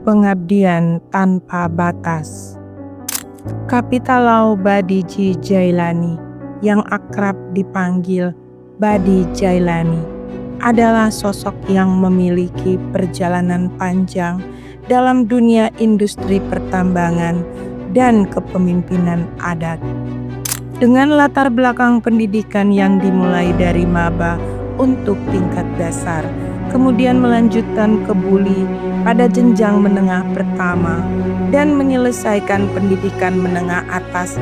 Pengabdian tanpa batas. Kapitalau Badiji Jailani, yang akrab dipanggil Badi Jailani, adalah sosok yang memiliki perjalanan panjang dalam dunia industri pertambangan dan kepemimpinan adat. Dengan latar belakang pendidikan yang dimulai dari maba untuk tingkat dasar, kemudian melanjutkan ke Buli pada jenjang menengah pertama dan menyelesaikan pendidikan menengah atas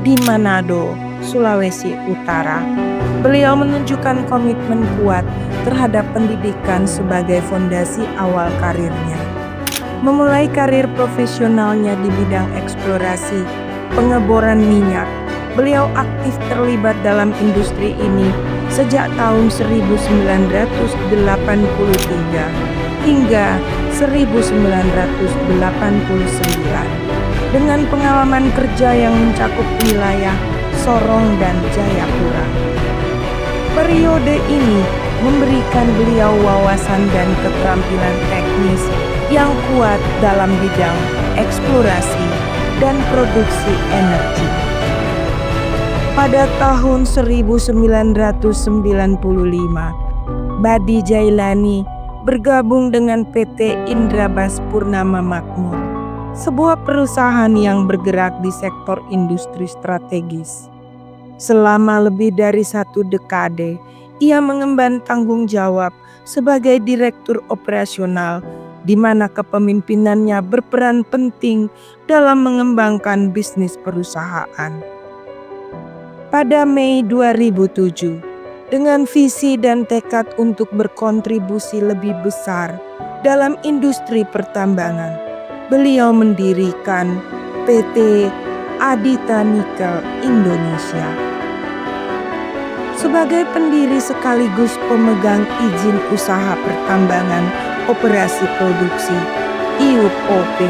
di Manado, Sulawesi Utara. Beliau menunjukkan komitmen kuat terhadap pendidikan sebagai fondasi awal karirnya. Memulai karir profesionalnya di bidang eksplorasi pengeboran minyak, beliau aktif terlibat dalam industri ini sejak tahun 1983 hingga 1989 dengan pengalaman kerja yang mencakup wilayah Sorong dan Jayapura. Periode ini memberikan beliau wawasan dan keterampilan teknis yang kuat dalam bidang eksplorasi dan produksi energi. Pada tahun 1995, Badi Jailani bergabung dengan PT Indrabas Purnama Makmur, sebuah perusahaan yang bergerak di sektor industri strategis. Selama lebih dari 1 dekade, ia mengemban tanggung jawab sebagai direktur operasional, di mana kepemimpinannya berperan penting dalam mengembangkan bisnis perusahaan. Pada Mei 2007, dengan visi dan tekad untuk berkontribusi lebih besar dalam industri pertambangan, beliau mendirikan PT Aditya Nikel Indonesia. Sebagai pendiri sekaligus pemegang izin usaha pertambangan operasi produksi (IUOP),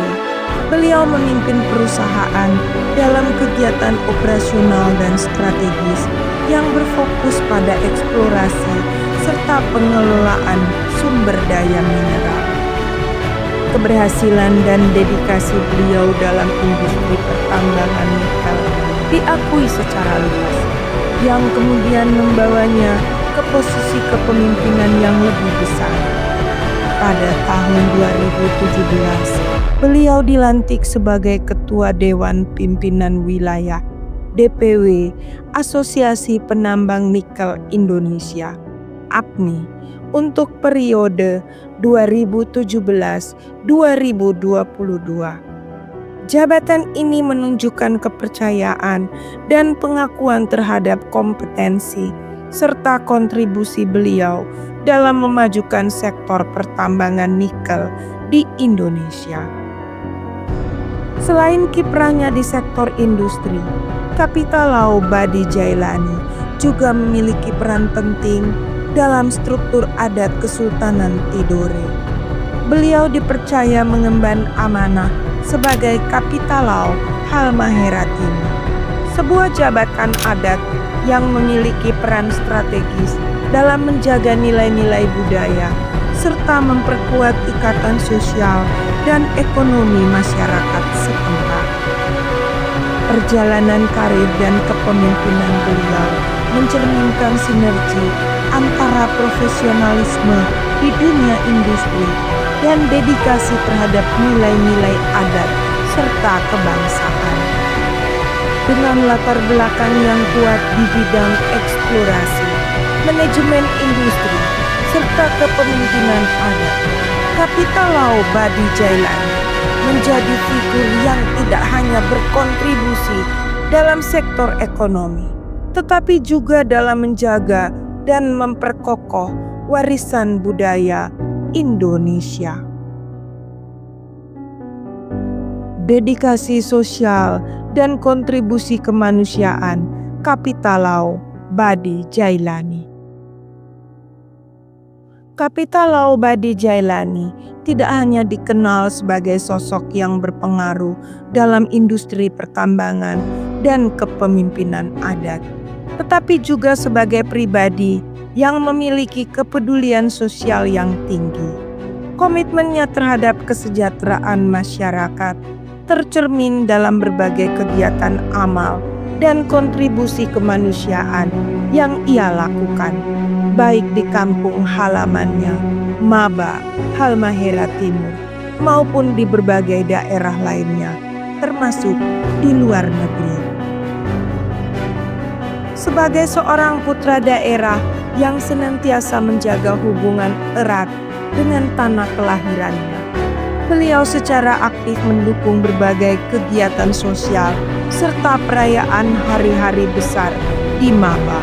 beliau memimpin perusahaan dalam kegiatan operasional dan strategis yang berfokus pada eksplorasi serta pengelolaan sumber daya mineral. Keberhasilan dan dedikasi beliau dalam industri pertambangan nikel diakui secara luas, yang kemudian membawanya ke posisi kepemimpinan yang lebih besar. Pada tahun 2017, beliau dilantik sebagai Ketua Dewan Pimpinan Wilayah DPW Asosiasi Penambang Nikel Indonesia (APNI) untuk periode 2017-2022. Jabatan ini menunjukkan kepercayaan dan pengakuan terhadap kompetensi serta kontribusi beliau dalam memajukan sektor pertambangan nikel di Indonesia. Selain kiprahnya di sektor industri, Kapitalau Badi Jailani juga memiliki peran penting dalam struktur adat Kesultanan Tidore. Beliau dipercaya mengemban amanah sebagai Kapitalau Halmahera Timur, sebuah jabatan adat yang memiliki peran strategis dalam menjaga nilai-nilai budaya serta memperkuat ikatan sosial dan ekonomi masyarakat setempat. Perjalanan karir dan kepemimpinan beliau mencerminkan sinergi antara profesionalisme di dunia industri dan dedikasi terhadap nilai-nilai adat serta kebangsaan. Dengan latar belakang yang kuat di bidang eksplorasi, manajemen industri, serta kepemimpinan adat, Kapitalau Badi Jailani menjadi figur yang tidak hanya berkontribusi dalam sektor ekonomi, tetapi juga dalam menjaga dan memperkokoh warisan budaya Indonesia. Dedikasi sosial dan kontribusi kemanusiaan Kapitalau Badi Jailani. Kapitalau Badi Jailani tidak hanya dikenal sebagai sosok yang berpengaruh dalam industri pertambangan dan kepemimpinan adat, tetapi juga sebagai pribadi yang memiliki kepedulian sosial yang tinggi. Komitmennya terhadap kesejahteraan masyarakat tercermin dalam berbagai kegiatan amal dan kontribusi kemanusiaan yang ia lakukan, baik di kampung halamannya, Maba, Halmahera Timur, maupun di berbagai daerah lainnya, termasuk di luar negeri. Sebagai seorang putra daerah yang senantiasa menjaga hubungan erat dengan tanah kelahirannya, beliau secara aktif mendukung berbagai kegiatan sosial serta perayaan hari-hari besar di Maba.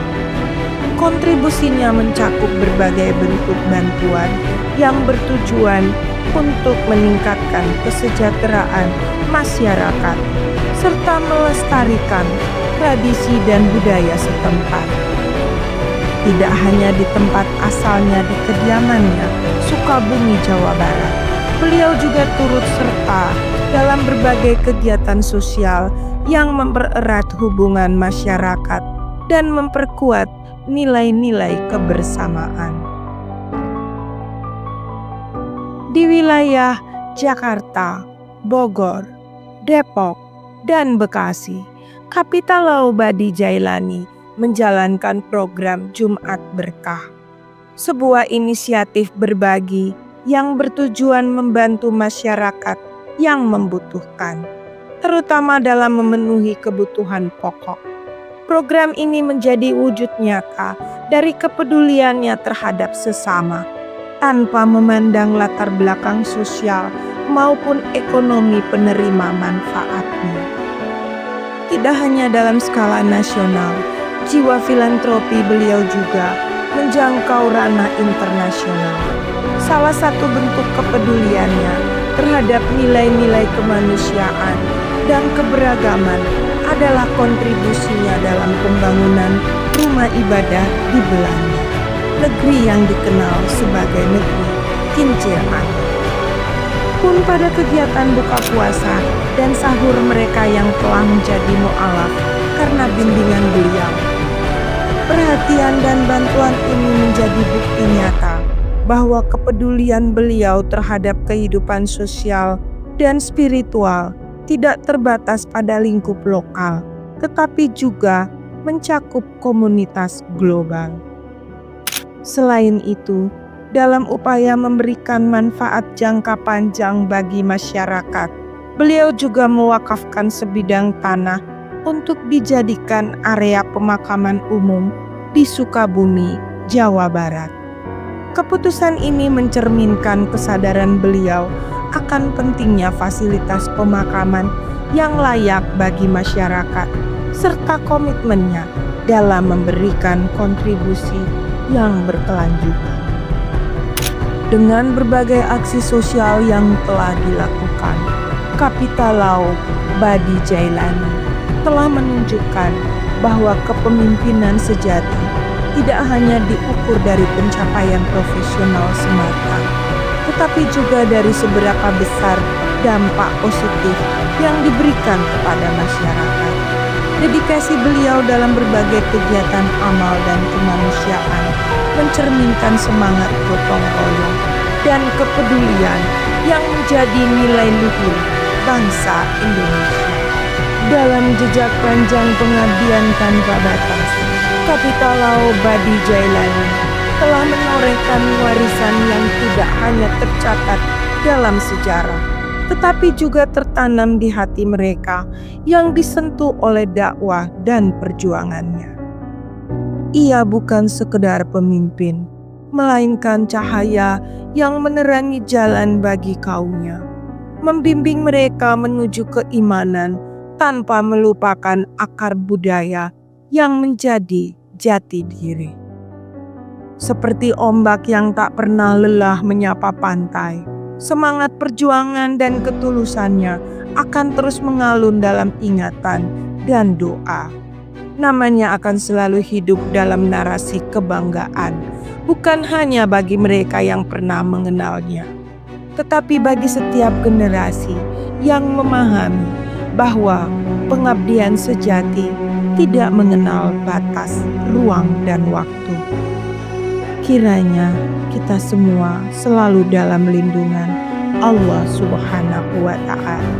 Kontribusinya mencakup berbagai bentuk bantuan yang bertujuan untuk meningkatkan kesejahteraan masyarakat serta melestarikan tradisi dan budaya setempat. Tidak hanya di tempat asalnya di kediamannya, Sukabumi, Jawa Barat, beliau juga turut serta dalam berbagai kegiatan sosial yang mempererat hubungan masyarakat dan memperkuat nilai-nilai kebersamaan. Di wilayah Jakarta, Bogor, Depok, dan Bekasi, Kapital Laubadi Jailani menjalankan program Jumat Berkah, sebuah inisiatif berbagi yang bertujuan membantu masyarakat yang membutuhkan, terutama dalam memenuhi kebutuhan pokok. Program ini menjadi wujud nyata dari kepeduliannya terhadap sesama, tanpa memandang latar belakang sosial maupun ekonomi penerima manfaatnya. Tidak hanya dalam skala nasional, jiwa filantropi beliau juga menjangkau ranah internasional. Salah satu bentuk kepeduliannya terhadap nilai-nilai kemanusiaan dan keberagaman adalah kontribusinya dalam pembangunan rumah ibadah di Belanda, negeri yang dikenal sebagai negeri kincir angin. Pun pada kegiatan buka puasa dan sahur mereka yang telah menjadi mu'alaf karena bimbingan beliau, perhatian dan bantuan ini menjadi bukti nyata bahwa kepedulian beliau terhadap kehidupan sosial dan spiritual tidak terbatas pada lingkup lokal, tetapi juga mencakup komunitas global. Selain itu, dalam upaya memberikan manfaat jangka panjang bagi masyarakat, beliau juga mewakafkan sebidang tanah untuk dijadikan area pemakaman umum di Sukabumi, Jawa Barat. Keputusan ini mencerminkan kesadaran beliau akan pentingnya fasilitas pemakaman yang layak bagi masyarakat, serta komitmennya dalam memberikan kontribusi yang berkelanjutan. Dengan berbagai aksi sosial yang telah dilakukan, Kapital Laubadi Jailani telah menunjukkan bahwa kepemimpinan sejati tidak hanya diukur dari pencapaian profesional semata, tetapi juga dari seberapa besar dampak positif yang diberikan kepada masyarakat. Dedikasi beliau dalam berbagai kegiatan amal dan kemanusiaan mencerminkan semangat gotong royong dan kepedulian yang menjadi nilai luhur bangsa Indonesia. Dalam jejak panjang pengabdian tanpa batas, Kapital Laubadi Jailani telah menorehkan warisan yang tidak hanya tercatat dalam sejarah, tetapi juga tertanam di hati mereka yang disentuh oleh dakwah dan perjuangannya. Ia bukan sekedar pemimpin, melainkan cahaya yang menerangi jalan bagi kaumnya, membimbing mereka menuju keimanan tanpa melupakan akar budaya yang menjadi jati diri. Seperti ombak yang tak pernah lelah menyapa pantai, semangat perjuangan dan ketulusannya akan terus mengalun dalam ingatan dan doa. Namanya akan selalu hidup dalam narasi kebanggaan, bukan hanya bagi mereka yang pernah mengenalnya, tetapi bagi setiap generasi yang memahami bahwa pengabdian sejati tidak mengenal batas, ruang, dan waktu. Kiranya kita semua selalu dalam lindungan Allah Subhanahu wa Ta'ala.